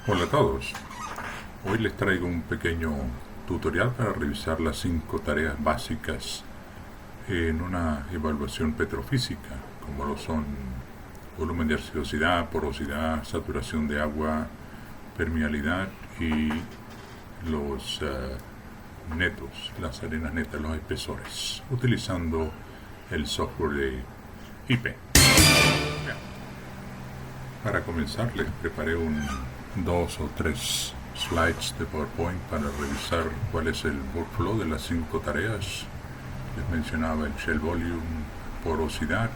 Hola a todos, hoy les traigo un pequeño tutorial para revisar las 5 tareas básicas en una evaluación petrofísica, como lo son volumen de arcillosidad, porosidad, saturación de agua, permeabilidad y los netos, las arenas netas, los espesores, utilizando el software de IP. Para comenzar les preparé 2 o 3 slides de PowerPoint para revisar cuál es el workflow de las 5 tareas. Les mencionaba el shell volume, porosidad,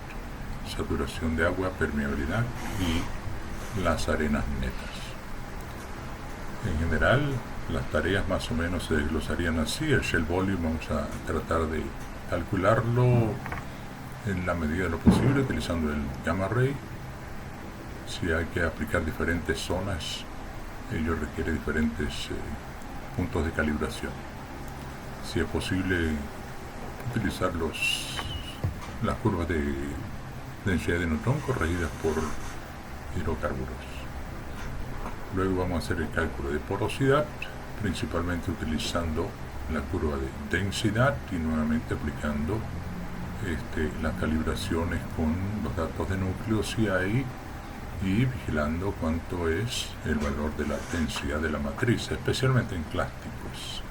saturación de agua, permeabilidad y las arenas netas. En general, las tareas más o menos se desglosarían así. El shell volume vamos a tratar de calcularlo en la medida de lo posible utilizando el gamma ray. Si hay que aplicar diferentes zonas, ello requiere diferentes puntos de calibración. Si es posible utilizar las curvas de densidad de neutrón corregidas por hidrocarburos. Luego vamos a hacer el cálculo de porosidad, principalmente utilizando la curva de densidad y nuevamente aplicando las calibraciones con los datos de núcleo si hay, y vigilando cuánto es el valor de la densidad de la matriz, especialmente en clásticos.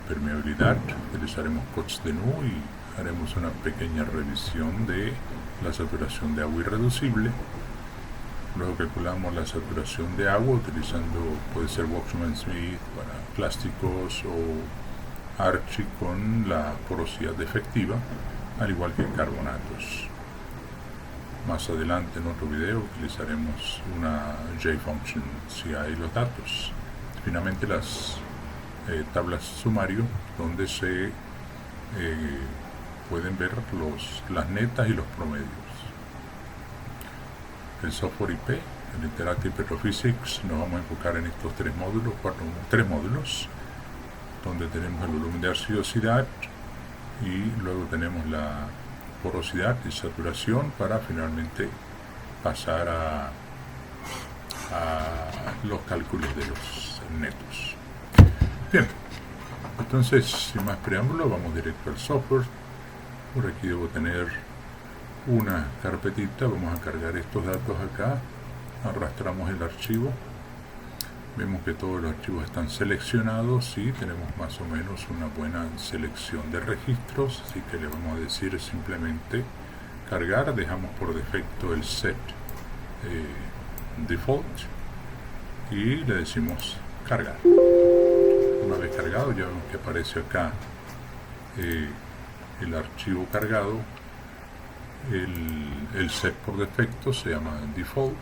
Permeabilidad, utilizaremos COTS de nu y haremos una pequeña revisión de la saturación de agua irreducible. Luego calculamos la saturación de agua utilizando, puede ser Waksman-Smith para plásticos o Archie con la porosidad efectiva, al igual que carbonatos. Más adelante en otro video utilizaremos una J-Function si hay los datos. Finalmente las tablas sumario donde se pueden ver las netas y los promedios. El software IP, el Interactive Petrophysics, nos vamos a enfocar en estos tres módulos, donde tenemos el volumen de arcillosidad y luego tenemos la porosidad y saturación para finalmente pasar a los cálculos de los netos. Bien, entonces sin más preámbulo vamos directo al software. Por aquí debo tener una carpetita, vamos a cargar estos datos acá, arrastramos el archivo, vemos que todos los archivos están seleccionados y tenemos más o menos una buena selección de registros, así que le vamos a decir simplemente cargar. Dejamos por defecto el set default y le decimos cargar. Una vez cargado ya vemos que aparece acá el archivo cargado. El set por defecto se llama default,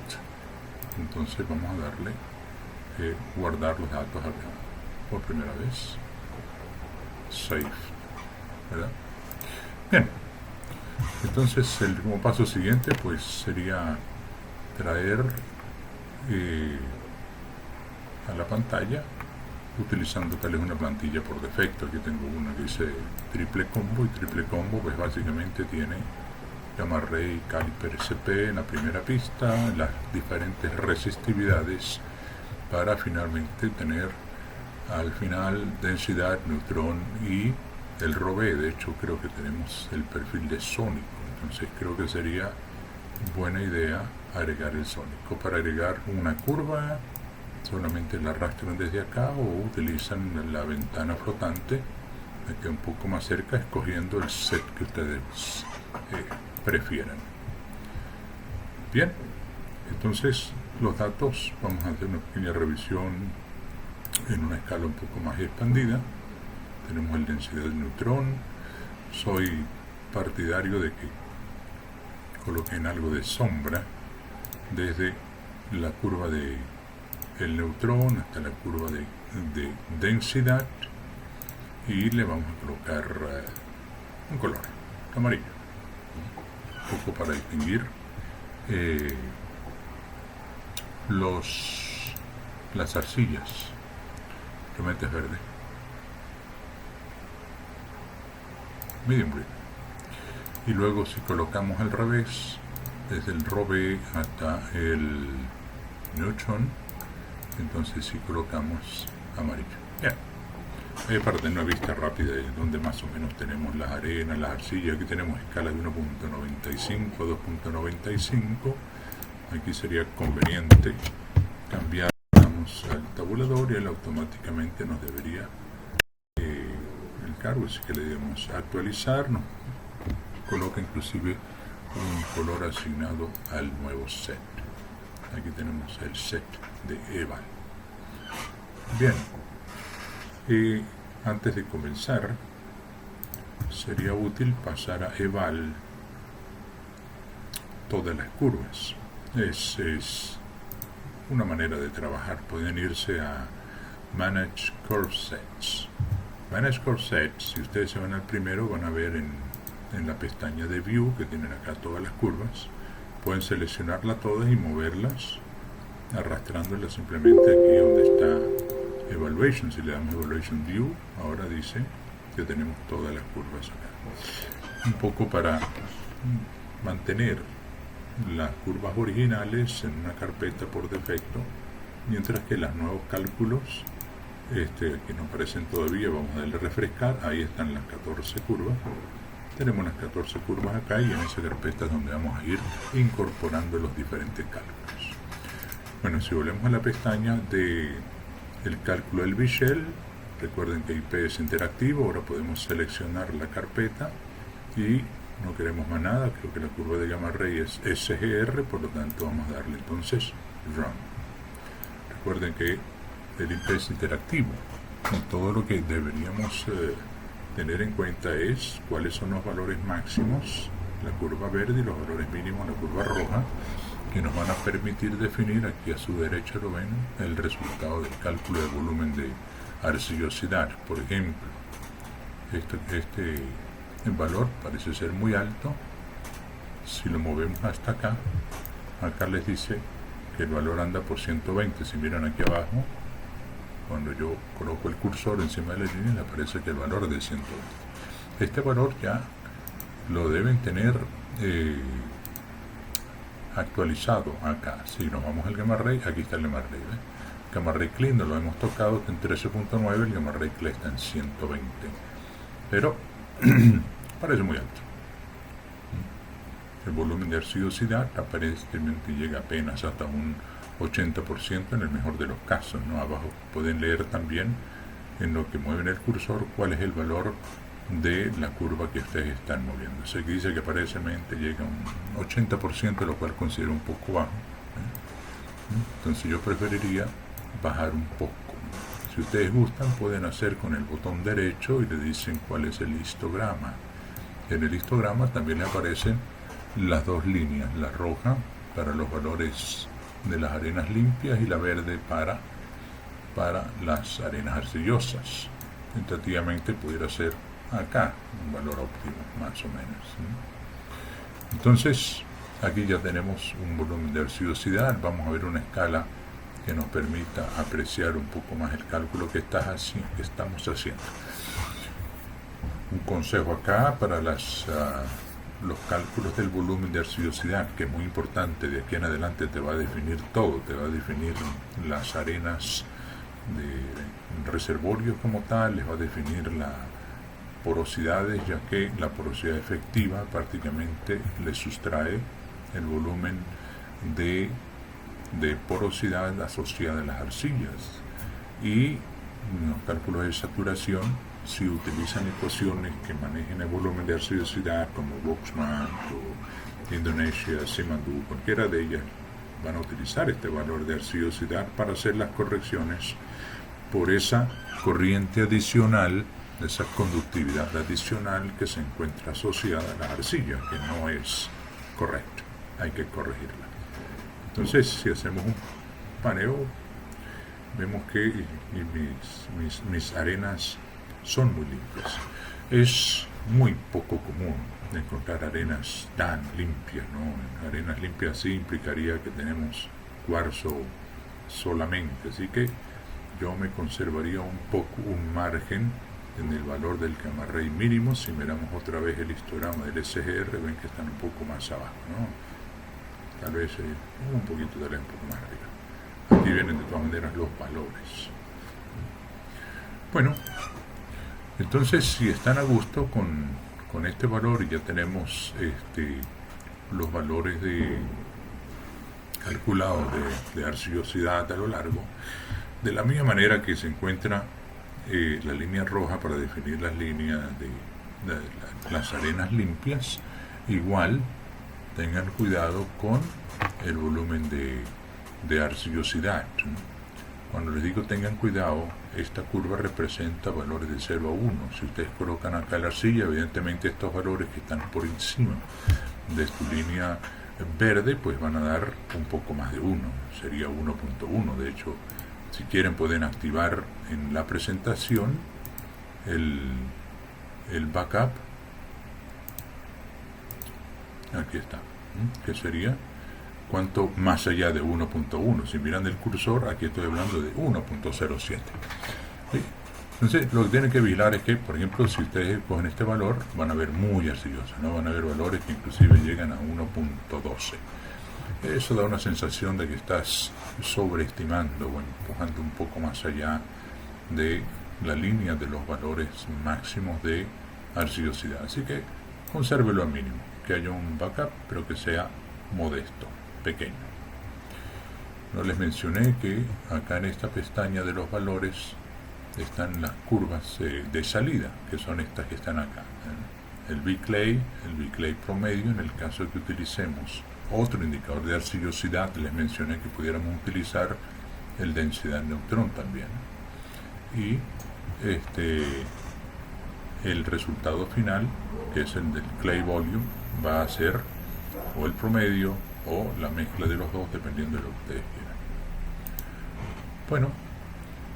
entonces vamos a darle guardar los datos acá por primera vez, save, ¿verdad? Bien, entonces el último paso siguiente pues sería traer a la pantalla utilizando tal vez una plantilla por defecto. Aquí tengo una que dice triple combo, y triple combo pues básicamente tiene gamma ray, caliper SP en la primera pista, las diferentes resistividades para finalmente tener al final densidad, neutrón y el ROV. De hecho creo que tenemos el perfil de sónico, entonces creo que sería buena idea agregar el sónico. Para agregar una curva solamente la arrastran desde acá o utilizan la ventana flotante, me queda un poco más cerca escogiendo el set que ustedes prefieran. Bien, entonces los datos, vamos a hacer una pequeña revisión en una escala un poco más expandida. Tenemos la densidad del neutrón. Soy partidario de que coloquen algo de sombra desde la curva de el neutrón hasta la curva de densidad, y le vamos a colocar un color amarillo, un poco para distinguir las arcillas. Realmente es verde, medium green. Y luego si colocamos al revés, desde el ROV hasta el neutron, entonces si colocamos amarillo. Bien. Para tener una vista rápida de donde más o menos tenemos las arenas, las arcillas. Aquí tenemos escala de 1.95 a 2.95. Aquí sería conveniente cambiar al tabulador y él automáticamente nos debería el cargo, así que le damos actualizar, nos coloca inclusive un color asignado al nuevo set. Aquí tenemos el set de eval. Bien, antes de comenzar sería útil pasar a eval todas las curvas. Es una manera de trabajar. Pueden irse a Manage Curve Sets. Manage Curve Sets, si ustedes se van al primero, van a ver en la pestaña de View, que tienen acá todas las curvas, pueden seleccionarlas todas y moverlas, arrastrándolas simplemente aquí donde está Evaluation. Si le damos Evaluation View, ahora dice que tenemos todas las curvas acá. Un poco para mantener las curvas originales en una carpeta por defecto, mientras que los nuevos cálculos que no aparecen todavía, vamos a darle refrescar. Ahí están las 14 curvas. Tenemos las 14 curvas acá y en esa carpeta es donde vamos a ir incorporando los diferentes cálculos. Bueno, si volvemos a la pestaña del cálculo del Bichel, recuerden que IP es interactivo. Ahora podemos seleccionar la carpeta y no queremos más nada. Creo que la curva de gamma ray es SGR, por lo tanto vamos a darle entonces Run. Recuerden que el IP es interactivo y todo lo que deberíamos tener en cuenta es cuáles son los valores máximos, la curva verde, y los valores mínimos, la curva roja, que nos van a permitir definir, aquí a su derecha lo ven, el resultado del cálculo de volumen de arcillosidad. Por ejemplo, el valor parece ser muy alto. Si lo movemos hasta acá, acá les dice que el valor anda por 120. Si miran aquí abajo, cuando yo coloco el cursor encima de la línea, le aparece que el valor es de 120. Este valor ya lo deben tener actualizado acá. Si nos vamos al gamma ray, aquí está el gamma ray. Gamma ray clean no lo hemos tocado, está en 13.9, el gamma ray clean está en 120. Pero parece muy alto. El volumen de arcillosidad aparentemente llega apenas hasta un 80% en el mejor de los casos, ¿no? Abajo pueden leer también en lo que mueven el cursor cuál es el valor de la curva que ustedes están moviendo. Aquí dice que aparentemente llega a un 80%, lo cual considero un poco bajo. Entonces yo preferiría bajar un poco. Si ustedes gustan, pueden hacer con el botón derecho y le dicen cuál es el histograma. En el histograma también le aparecen las dos líneas, la roja para los valores de las arenas limpias y la verde para las arenas arcillosas. Tentativamente pudiera ser acá un valor óptimo, más o menos. Entonces, aquí ya tenemos un volumen de arcillosidad. Vamos a ver una escala que nos permita apreciar un poco más el cálculo que estamos haciendo. Un consejo acá para los cálculos del volumen de arcillosidad, que es muy importante. De aquí en adelante te va a definir todo, te va a definir las arenas de reservorios como tal, les va a definir las porosidades, ya que la porosidad efectiva prácticamente le sustrae el volumen de porosidad asociada a las arcillas. Y en los cálculos de saturación, si utilizan ecuaciones que manejen el volumen de arcillosidad como Boxman o Indonesia, Simandou, cualquiera de ellas van a utilizar este valor de arcillosidad para hacer las correcciones por esa corriente adicional, esa conductividad adicional que se encuentra asociada a la arcilla, que no es correcta, hay que corregirla. Entonces, si hacemos un paneo, vemos que mis arenas son muy limpias. Es muy poco común encontrar arenas tan limpias, ¿no? Arenas limpias sí implicaría que tenemos cuarzo solamente, así que yo me conservaría un poco un margen en el valor del gamma ray mínimo. Si miramos otra vez el histograma del SGR, ven que están un poco más abajo, ¿no? Tal vez un poquito, tal vez un poco más arriba. Aquí vienen de todas maneras los valores. Bueno, entonces si están a gusto con este valor y ya tenemos los valores calculados de arcillosidad a lo largo, de la misma manera que se encuentra la línea roja para definir las líneas de las arenas limpias, igual tengan cuidado con el volumen de arcillosidad. Cuando les digo tengan cuidado, esta curva representa valores de 0 a 1. Si ustedes colocan acá la arcilla, evidentemente estos valores que están por encima de tu línea verde, pues van a dar un poco más de 1, sería 1.1. De hecho, si quieren pueden activar en la presentación el backup. Aquí está, que sería cuanto más allá de 1.1. Si miran el cursor, aquí estoy hablando de 1.07. ¿Sí? Entonces, lo que tienen que vigilar es que, por ejemplo, si ustedes cogen este valor, van a ver muy arcilloso, ¿no? Van a ver valores que inclusive llegan a 1.12. Eso da una sensación de que estás sobreestimando o empujando un poco más allá de la línea de los valores máximos de arcillosidad. Así que consérvelo al mínimo, que haya un backup, pero que sea modesto, pequeño. No les mencioné que acá en esta pestaña de los valores están las curvas de salida, que son estas que están acá. El B-Clay promedio, en el caso de que utilicemos otro indicador de arcillosidad, les mencioné que pudiéramos utilizar el densidad neutrón también. Y el resultado final, que es el del Clay Volume, va a ser o el promedio o la mezcla de los dos, dependiendo de lo que ustedes quieran. Bueno,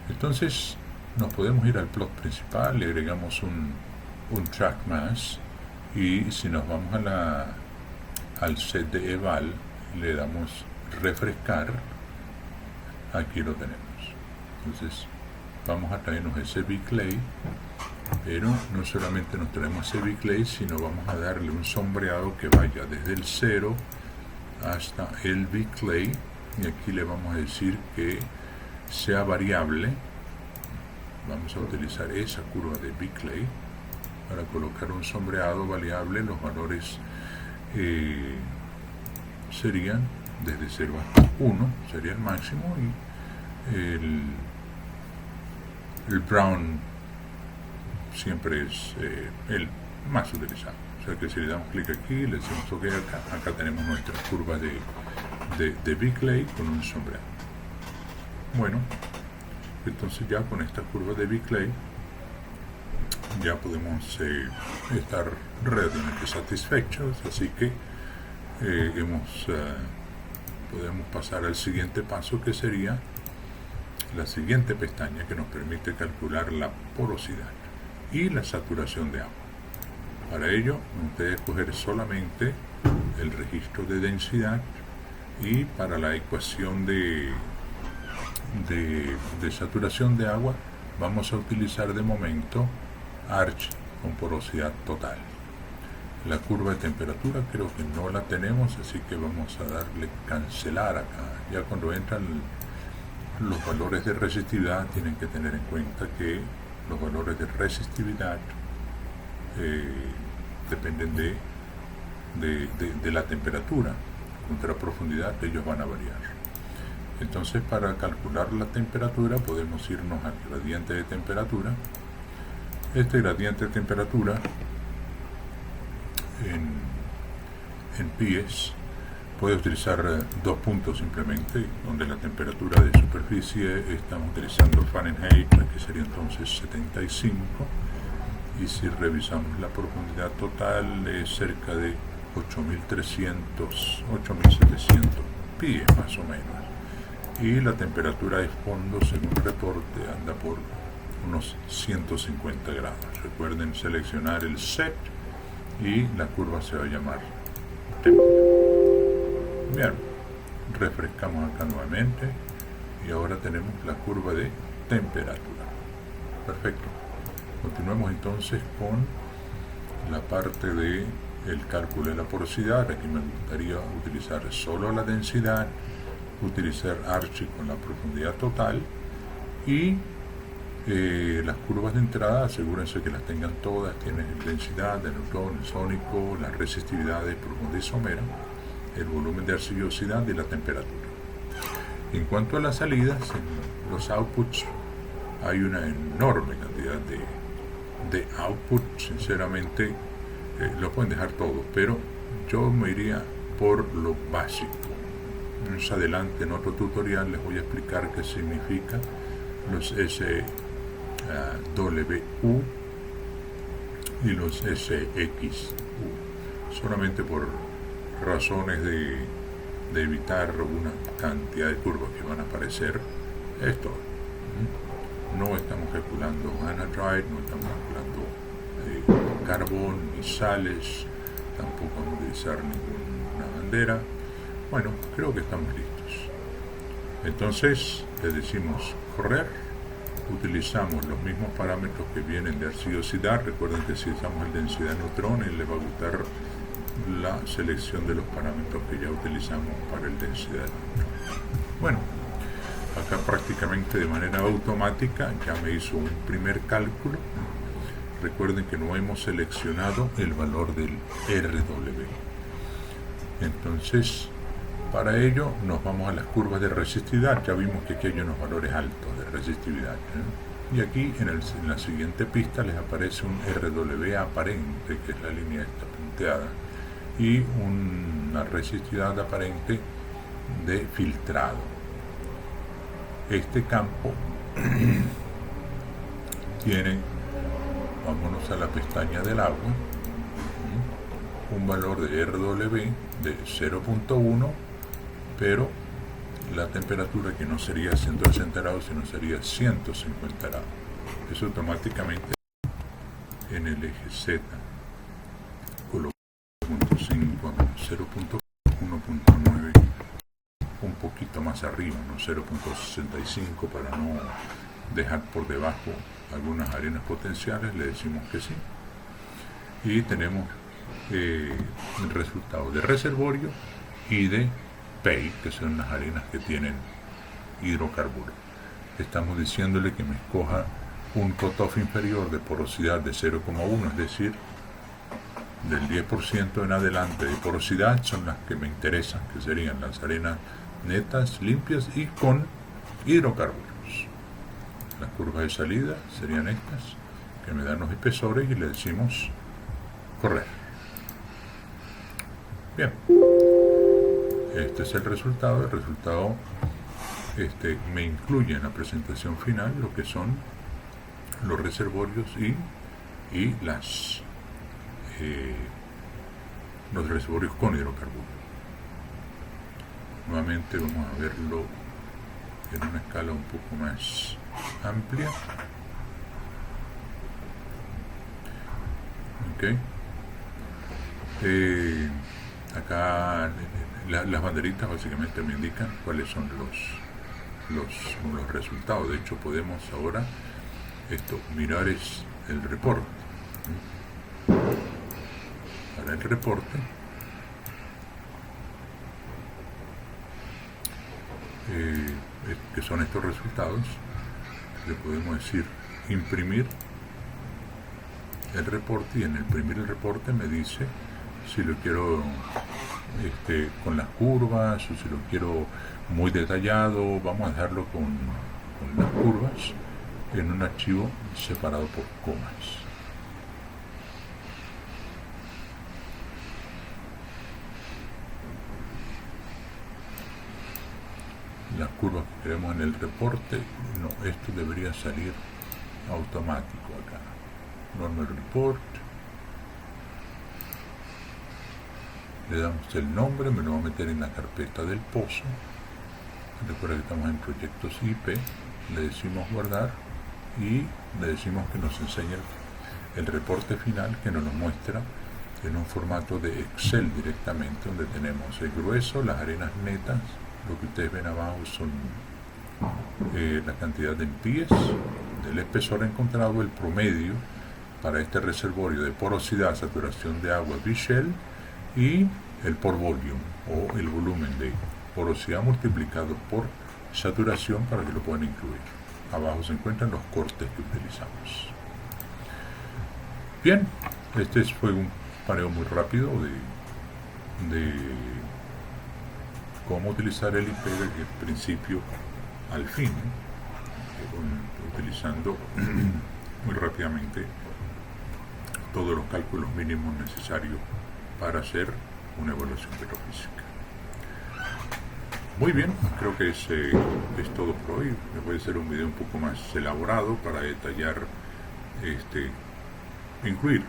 entonces nos podemos ir al plot principal, le agregamos un track más, y si nos vamos al set de eval, le damos refrescar, aquí lo tenemos. Entonces vamos a traernos ese B-Clay, pero no solamente nos traemos ese B-Clay, sino vamos a darle un sombreado que vaya desde el 0 hasta el B-Clay, y aquí le vamos a decir que sea variable. Vamos a utilizar esa curva de B-Clay para colocar un sombreado variable. Los valores serían desde 0 hasta 1, sería el máximo, y el brown siempre es el más utilizado. O sea que si le damos clic aquí, le decimos OK acá tenemos nuestra curva de B-Clay con un sombreado. Bueno, entonces ya con esta curva de B-Clay ya podemos estar relativamente satisfechos, así que podemos pasar al siguiente paso, que sería la siguiente pestaña, que nos permite calcular la porosidad y la saturación de agua. Para ello, ustedes escoger solamente el registro de densidad, y para la ecuación de saturación de agua vamos a utilizar de momento Arch con porosidad total. La curva de temperatura creo que no la tenemos, así que vamos a darle cancelar acá. Ya cuando entran los valores de resistividad, tienen que tener en cuenta que los valores de resistividad dependen de la temperatura. Contra profundidad ellos van a variar. Entonces, para calcular la temperatura podemos irnos al gradiente de temperatura. Este gradiente de temperatura en pies puede utilizar dos puntos simplemente, donde la temperatura de superficie estamos utilizando Fahrenheit, que sería entonces 75, y si revisamos la profundidad total es cerca de 8.300, 8.700 pies más o menos, y la temperatura de fondo, según el reporte, anda por unos 150 grados. Recuerden seleccionar el set y la curva se va a llamar temperatura. Bien, refrescamos acá nuevamente y ahora tenemos la curva de temperatura. Perfecto. Continuemos entonces con la parte de el cálculo de la porosidad. Aquí me gustaría utilizar solo la densidad utilizar Archie con la profundidad total y las curvas de entrada asegúrense que las tengan todas, tienen densidad de neutrón, el sónico, la resistividad de profundidad isómera, el volumen de arcillosidad y la temperatura. En cuanto a las salidas, en los outputs hay una enorme cantidad de output, sinceramente lo pueden dejar todo, pero yo me iría por lo básico. Más adelante en otro tutorial les voy a explicar qué significa los SWU y los SXU, solamente por razones de evitar una cantidad de curvas que van a aparecer. Esto no estamos calculando anhydride, no estamos calculando carbón ni sales, tampoco vamos a utilizar ninguna bandera. Bueno, creo que estamos listos. Entonces le decimos correr, utilizamos los mismos parámetros que vienen de arcillosidad. Recuerden que si usamos el densidad de neutrones le va a gustar la selección de los parámetros que ya utilizamos para el densidad de neutrones. Bueno, acá prácticamente de manera automática ya me hizo un primer cálculo. Recuerden que no hemos seleccionado el valor del RW. Entonces, para ello nos vamos a las curvas de resistividad. Ya vimos que aquí hay unos valores altos de resistividad, y aquí en la siguiente pista les aparece un RW aparente, que es la línea esta punteada, y una resistividad aparente de filtrado. Este campo tiene, vámonos a la pestaña del agua, un valor de RW de 0.1, pero la temperatura que no sería 160 grados, sino sería 150 grados. Eso automáticamente en el eje Z coloca 0.5 a 0.1.9, un poquito más arriba, ¿no? 0.65, para no dejar por debajo algunas arenas potenciales, le decimos que sí. Y tenemos el resultado de reservorio y de PEI, que son las arenas que tienen hidrocarburos. Estamos diciéndole que me escoja un cutoff inferior de porosidad de 0,1, es decir, del 10% en adelante de porosidad son las que me interesan, que serían las arenas netas, limpias y con hidrocarburos. Las curvas de salida serían estas, que me dan los espesores, y le decimos correr. Bien, este es el resultado. El resultado me incluye en la presentación final lo que son los reservorios y los reservorios con hidrocarburos. Nuevamente vamos a verlo en una escala un poco más amplia. Okay. Acá las banderitas básicamente me indican cuáles son los resultados. De hecho, podemos ahora mirar el reporte. Para el reporte que son estos resultados, le podemos decir imprimir el reporte, y en imprimir el reporte me dice si lo quiero con las curvas o si lo quiero muy detallado. Vamos a dejarlo con las curvas en un archivo separado por comas. Las curvas que queremos en el reporte, no, esto debería salir automático acá. Normal Report, le damos el nombre, me lo va a meter en la carpeta del pozo. Recuerda que estamos en proyectos IP, le decimos guardar y le decimos que nos enseñe el reporte final, que nos lo muestra en un formato de Excel directamente, donde tenemos el grueso, las arenas netas. Lo que ustedes ven abajo son la cantidad de empíes del espesor encontrado, el promedio para este reservorio de porosidad, saturación de agua, Bichel, y el por volume o el volumen porosidad multiplicado por saturación para que lo puedan incluir. Abajo se encuentran los cortes que utilizamos. Bien, este fue un paneo muy rápido de cómo utilizar el IP desde el principio al fin, utilizando muy rápidamente todos los cálculos mínimos necesarios para hacer una evaluación petrofísica. Muy bien, creo que es todo por hoy. Me voy a hacer un video un poco más elaborado para detallar, incluir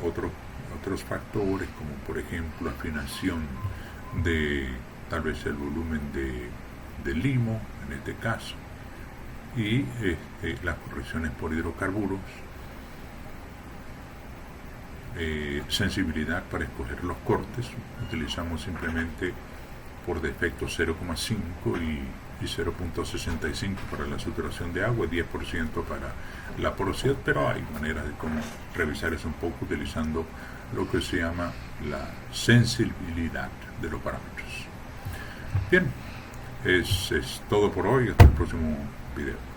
otros factores, como por ejemplo afinación de tal vez el volumen de limo, en este caso, y las correcciones por hidrocarburos, sensibilidad para escoger los cortes. Utilizamos simplemente por defecto 0,5 y 0,65 para la saturación de agua, 10% para la porosidad, pero hay maneras de cómo revisar eso un poco utilizando lo que se llama la sensibilidad de los parámetros. Bien, es todo por hoy. Hasta el próximo video.